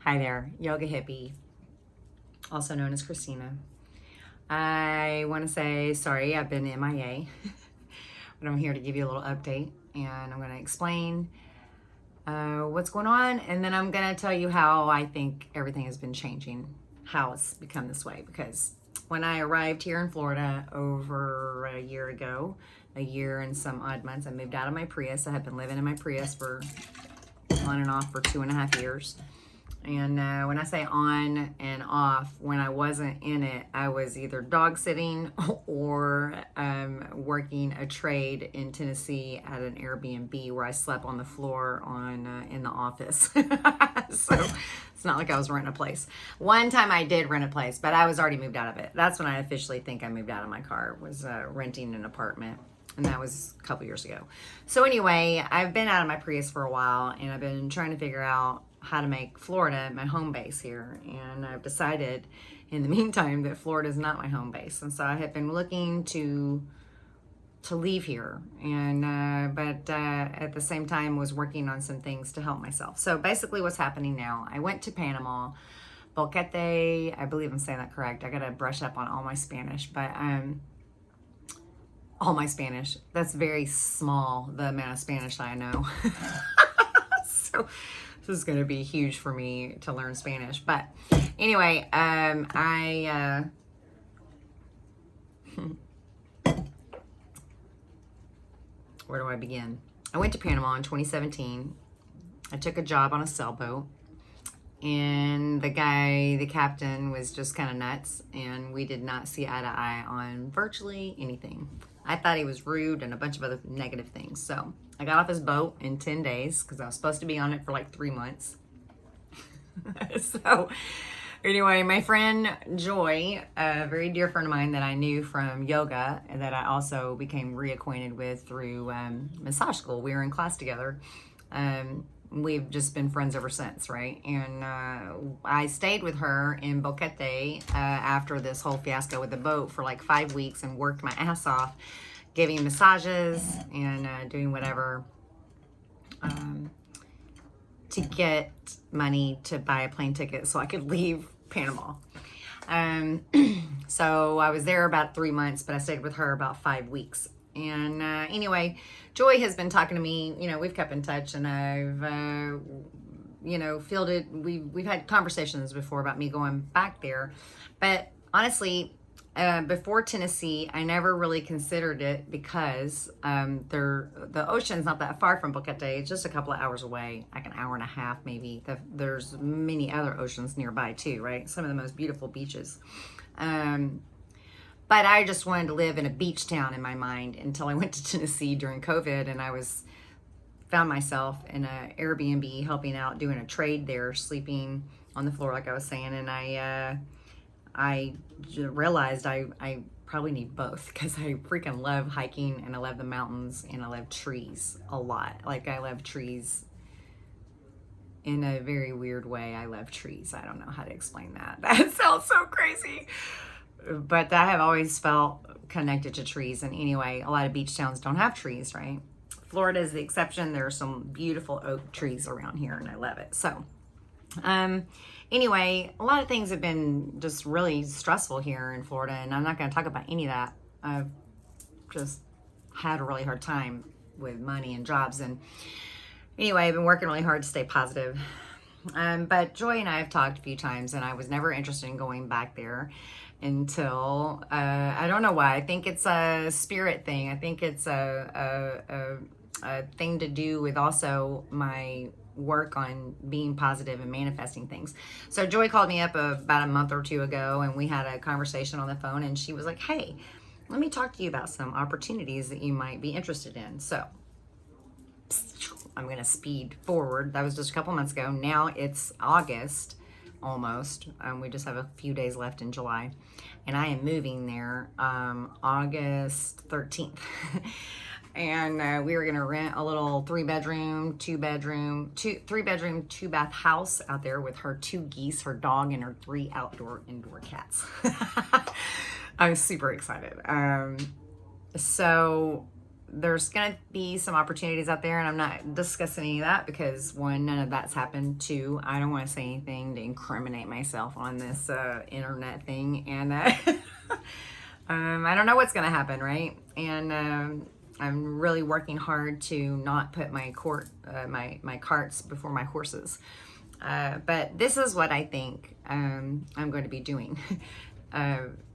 Hi there, Yoga Hippie, also known as Christina. I want to say sorry, I've been MIA, but I'm here to give you a little update and I'm going to explain what's going on, and then I'm going to tell you how I think everything has been changing, how it's become this way. Because when I arrived here in Florida over a year ago, a year and some odd months, I moved out of my Prius. I had been living in my Prius for on and off for 2.5 years. And when I say on and off, when I wasn't in it, I was either dog sitting or working a trade in Tennessee at an Airbnb where I slept on the floor in the office. So it's not like I was renting a place. One time I did rent a place, but I was already moved out of it. That's when I officially think I moved out of my car, was renting an apartment. And that was a couple years ago. So anyway, I've been out of my Prius for a while, and I've been trying to figure out how to make Florida my home base here. And I've decided in the meantime that Florida is not my home base. And so I have been looking to leave here, and but at the same time was working on some things to help myself. So basically what's happening now, I went to Panama, Boquete, I believe I'm saying that correct. I got to brush up on all my Spanish, but all my Spanish. That's very small, the amount of Spanish I know. So this is going to be huge for me to learn Spanish. But anyway, where do I begin? I went to Panama in 2017. I took a job on a sailboat. And the captain was just kind of nuts. And we did not see eye to eye on virtually anything. I thought he was rude and a bunch of other negative things. So I got off his boat in 10 days because I was supposed to be on it for like 3 months. So anyway, my friend Joy, a very dear friend of mine that I knew from yoga and that I also became reacquainted with through massage school. We were in class together. We've just been friends ever since, right? And I stayed with her in Boquete after this whole fiasco with the boat for like 5 weeks and worked my ass off, giving massages and doing whatever to get money to buy a plane ticket so I could leave Panama. So I was there about 3 months, but I stayed with her about 5 weeks. And anyway, Joy has been talking to me. You know, we've kept in touch, and I've, fielded. We've had conversations before about me going back there. But honestly, before Tennessee, I never really considered it because the ocean's not that far from Boquete. It's just a couple of hours away, like an hour and a half maybe. There's many other oceans nearby too, right? Some of the most beautiful beaches. But I just wanted to live in a beach town in my mind until I went to Tennessee during COVID, and I found myself in an Airbnb helping out, doing a trade there, sleeping on the floor like I was saying, and I realized I probably need both because I freaking love hiking and I love the mountains and I love trees a lot. Like I love trees in a very weird way. I love trees. I don't know how to explain that. That sounds so crazy. But I have always felt connected to trees. And anyway, a lot of beach towns don't have trees, right? Florida is the exception. There are some beautiful oak trees around here, and I love it. So, anyway, a lot of things have been just really stressful here in Florida, and I'm not going to talk about any of that. I've just had a really hard time with money and jobs. And anyway, I've been working really hard to stay positive. But Joy and I have talked a few times, and I was never interested in going back there until I don't know why. I think it's a spirit thing. I think it's a thing to do with also my work on being positive and manifesting things. So Joy called me up about a month or two ago, and we had a conversation on the phone, and she was like, hey, let me talk to you about some opportunities that you might be interested in. So I'm going to speed forward. That was just a couple months ago. Now it's August almost. We just have a few days left in July, and I am moving there August 13th. And we were going to rent a little 3-bedroom, 2-bath house out there with her 2 geese, her dog, and her 3 indoor cats. I'm super excited. So there's going to be some opportunities out there, and I'm not discussing any of that because, one, none of that's happened. Two, I don't want to say anything to incriminate myself on this internet thing, and I don't know what's going to happen, right? And I'm really working hard to not put my carts before my horses. But this is what I think I'm going to be doing.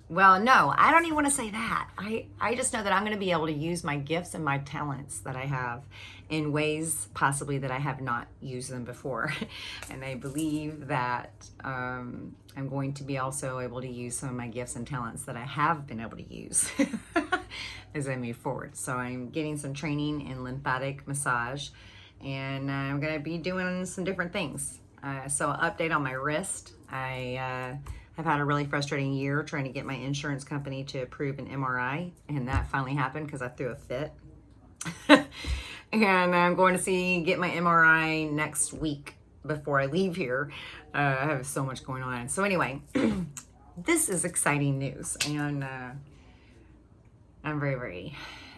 Well, no, I don't even want to say that. I just know that I'm going to be able to use my gifts and my talents that I have in ways possibly that I have not used them before. And I believe that I'm going to be also able to use some of my gifts and talents that I have been able to use as I move forward. So I'm getting some training in lymphatic massage, and I'm going to be doing some different things. So update on my wrist. I've had a really frustrating year trying to get my insurance company to approve an MRI, and that finally happened because I threw a fit. And I'm going to get my MRI next week before I leave here. I have so much going on. So anyway, this is exciting news, and I'm very, very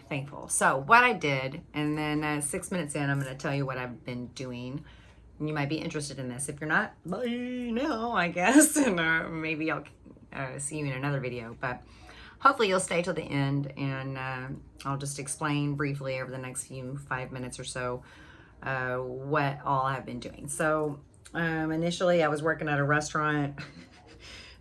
thankful. So what I did, and then 6 minutes in, I'm going to tell you what I've been doing. You might be interested in this. If you're not, bye now, I guess. And maybe I'll see you in another video. But hopefully you'll stay till the end, and I'll just explain briefly over the next 5 minutes or so what all I've been doing. So initially I was working at a restaurant.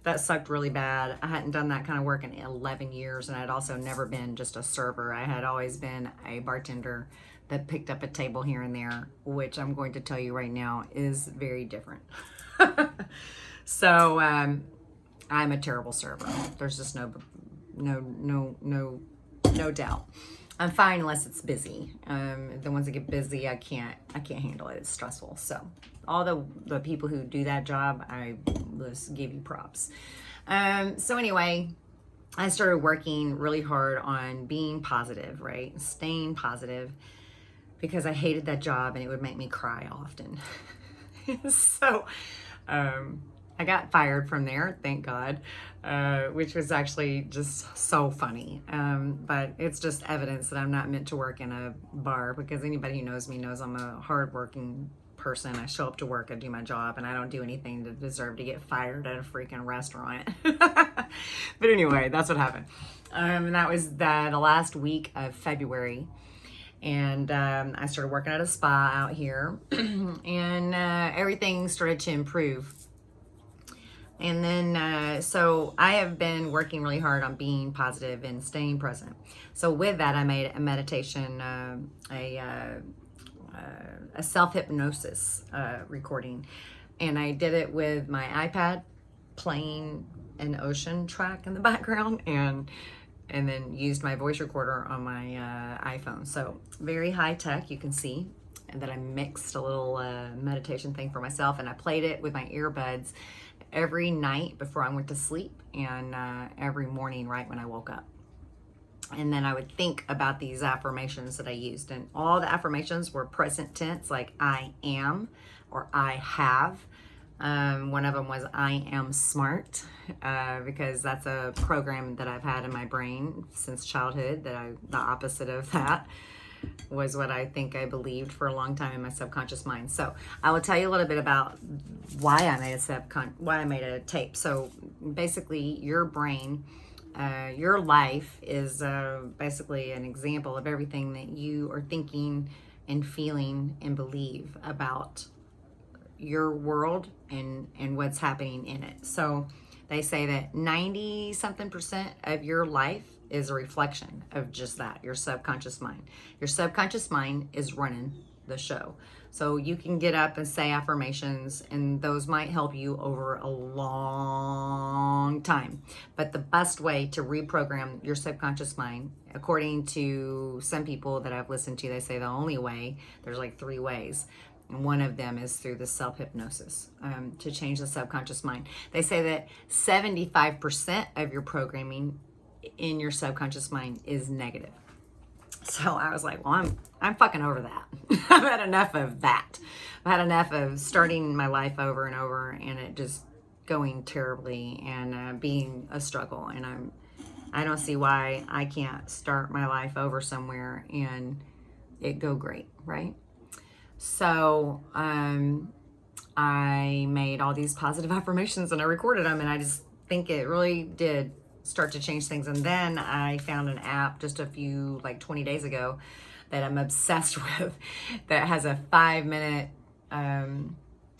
That sucked really bad. I hadn't done that kind of work in 11 years, and I'd also never been just a server. I had always been a bartender that picked up a table here and there, which I'm going to tell you right now is very different. So I'm a terrible server. There's just no doubt. I'm fine unless it's busy. The ones that get busy, I can't handle it. It's stressful. So all the people who do that job, I just give you props. So anyway, I started working really hard on being positive, right? Staying positive, because I hated that job and it would make me cry often. So I got fired from there, thank God, which was actually just so funny. But it's just evidence that I'm not meant to work in a bar, because anybody who knows me knows I'm a hardworking person. I show up to work, I do my job, and I don't do anything to deserve to get fired at a freaking restaurant. But anyway, that's what happened. And that was the last week of February. And I started working at a spa out here, and everything started to improve. And then, so I have been working really hard on being positive and staying present. So with that, I made a meditation, a self-hypnosis recording. And I did it with my iPad, playing an ocean track in the background, and then used my voice recorder on my iPhone. So very high tech, you can see. And then I mixed a little meditation thing for myself, and I played it with my earbuds every night before I went to sleep, and every morning right when I woke up. And then I would think about these affirmations that I used, and all the affirmations were present tense, like I am or I have. One of them was I am smart, because that's a program that I've had in my brain since childhood, the opposite of that was what I think I believed for a long time in my subconscious mind. So I will tell you a little bit about why I made a tape. So basically your brain, your life is basically an example of everything that you are thinking and feeling and believe about your world and what's happening in it. So they say that 90-something% of your life is a reflection of just that, your subconscious mind. Your subconscious mind is running the show. So you can get up and say affirmations, and those might help you over a long time. But the best way to reprogram your subconscious mind, according to some people that I've listened to, they say the only way, there's like 3 ways. And one of them is through the self-hypnosis, to change the subconscious mind. They say that 75% of your programming in your subconscious mind is negative. So I was like, well, I'm fucking over that. I've had enough of that. I've had enough of starting my life over and over and it just going terribly and being a struggle. And I don't see why I can't start my life over somewhere and it go great, right? So I made all these positive affirmations and I recorded them, and I just think it really did start to change things. And then I found an app just a few, like 20 days ago, that I'm obsessed with, that has a 5-minute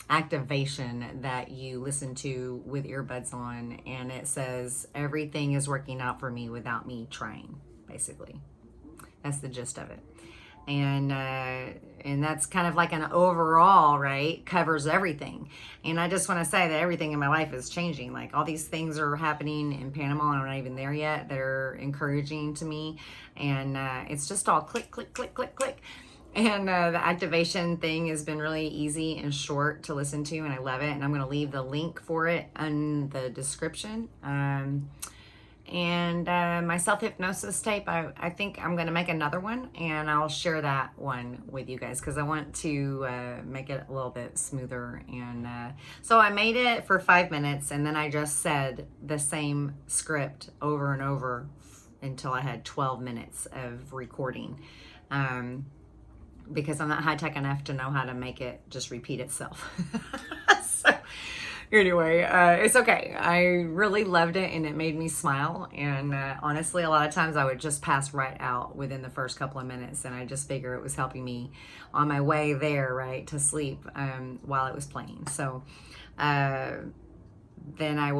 activation that you listen to with earbuds on, and it says everything is working out for me without me trying. Basically, that's the gist of it. And that's kind of like an overall, right, covers everything. And I just want to say that everything in my life is changing. Like, all these things are happening in Panama, and I'm not even there yet, that are encouraging to me. And it's just all click, click, click, click, click. And the activation thing has been really easy and short to listen to, and I love it. And I'm going to leave the link for it in the description. And my self-hypnosis tape, I think I'm going to make another one, and I'll share that one with you guys, because I want to make it a little bit smoother. And so I made it for 5 minutes, and then I just said the same script over and over until I had 12 minutes of recording. Because I'm not high-tech enough to know how to make it just repeat itself. So anyway, it's okay. I really loved it, and it made me smile. And honestly, a lot of times I would just pass right out within the first couple of minutes, and I just figure it was helping me on my way there, right, to sleep while it was playing. So then I'm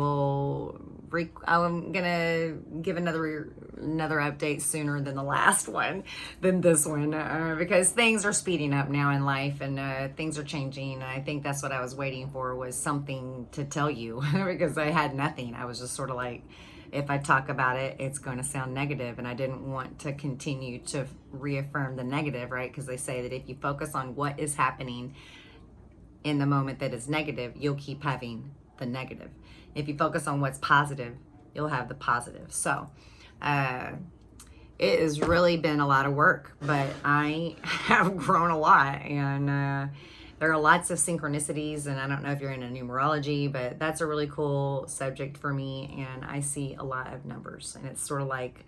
gonna give another update sooner than the last one, than this one, because things are speeding up now in life, and things are changing. And I think that's what I was waiting for, was something to tell you, because I had nothing. I was just sort of like, if I talk about it, it's going to sound negative, and I didn't want to continue to reaffirm the negative, right? Because they say that if you focus on what is happening in the moment that is negative, you'll keep having the negative. If you focus on what's positive, you'll have the positive. So it has really been a lot of work, but I have grown a lot, and there are lots of synchronicities. And I don't know if you're into numerology, but that's a really cool subject for me, and I see a lot of numbers, and it's sort of like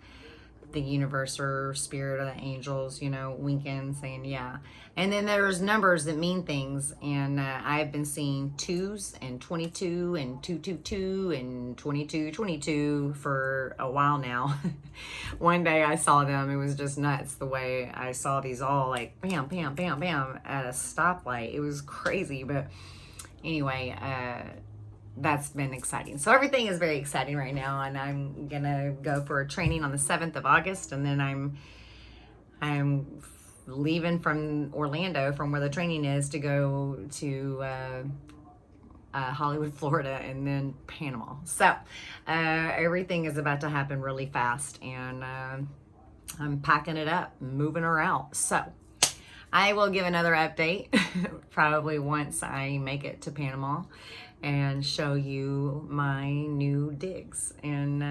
the universe or spirit or the angels, winking, saying yeah. And then there's numbers that mean things, and I've been seeing 2s and 22 and 222 and 2222 for a while now. One day I saw them, it was just nuts the way I saw these all like bam, bam, bam, bam at a stoplight. It was crazy, but anyway, that's been exciting. So everything is very exciting right now, and I'm gonna go for a training on the 7th of August, and then I'm leaving from Orlando, from where the training is, to go to Hollywood, Florida, and then Panama. So everything is about to happen really fast, and I'm packing it up, moving her out. So I will give another update probably once I make it to Panama, and show you my new digs, and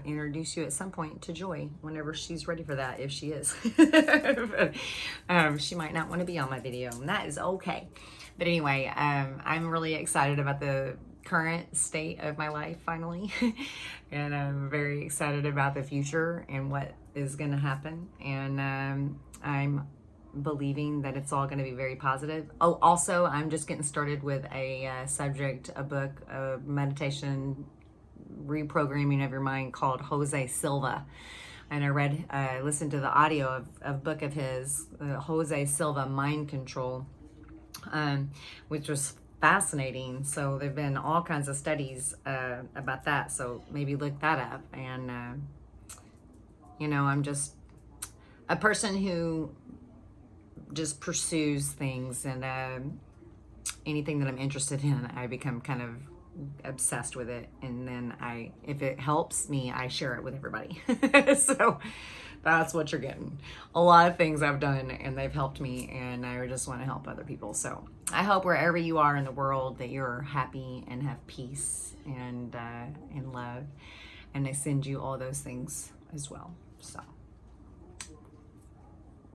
introduce you at some point to Joy whenever she's ready for that, if she is. She might not want to be on my video, and that is okay. But anyway, I'm really excited about the current state of my life finally, and I'm very excited about the future and what is going to happen, and I'm believing that it's all going to be very positive. Oh, also, I'm just getting started with a book, a meditation reprogramming of your mind, called Jose Silva. And I listened to the audio of book of his, Jose Silva Mind Control, which was fascinating. So there've been all kinds of studies about that. So maybe look that up. And, I'm just a person who just pursues things, and anything that I'm interested in, I become kind of obsessed with it, and then if it helps me, I share it with everybody. So that's what you're getting. A lot of things I've done, and they've helped me, and I just want to help other people. So I hope wherever you are in the world that you're happy and have peace and love, and I send you all those things as well. So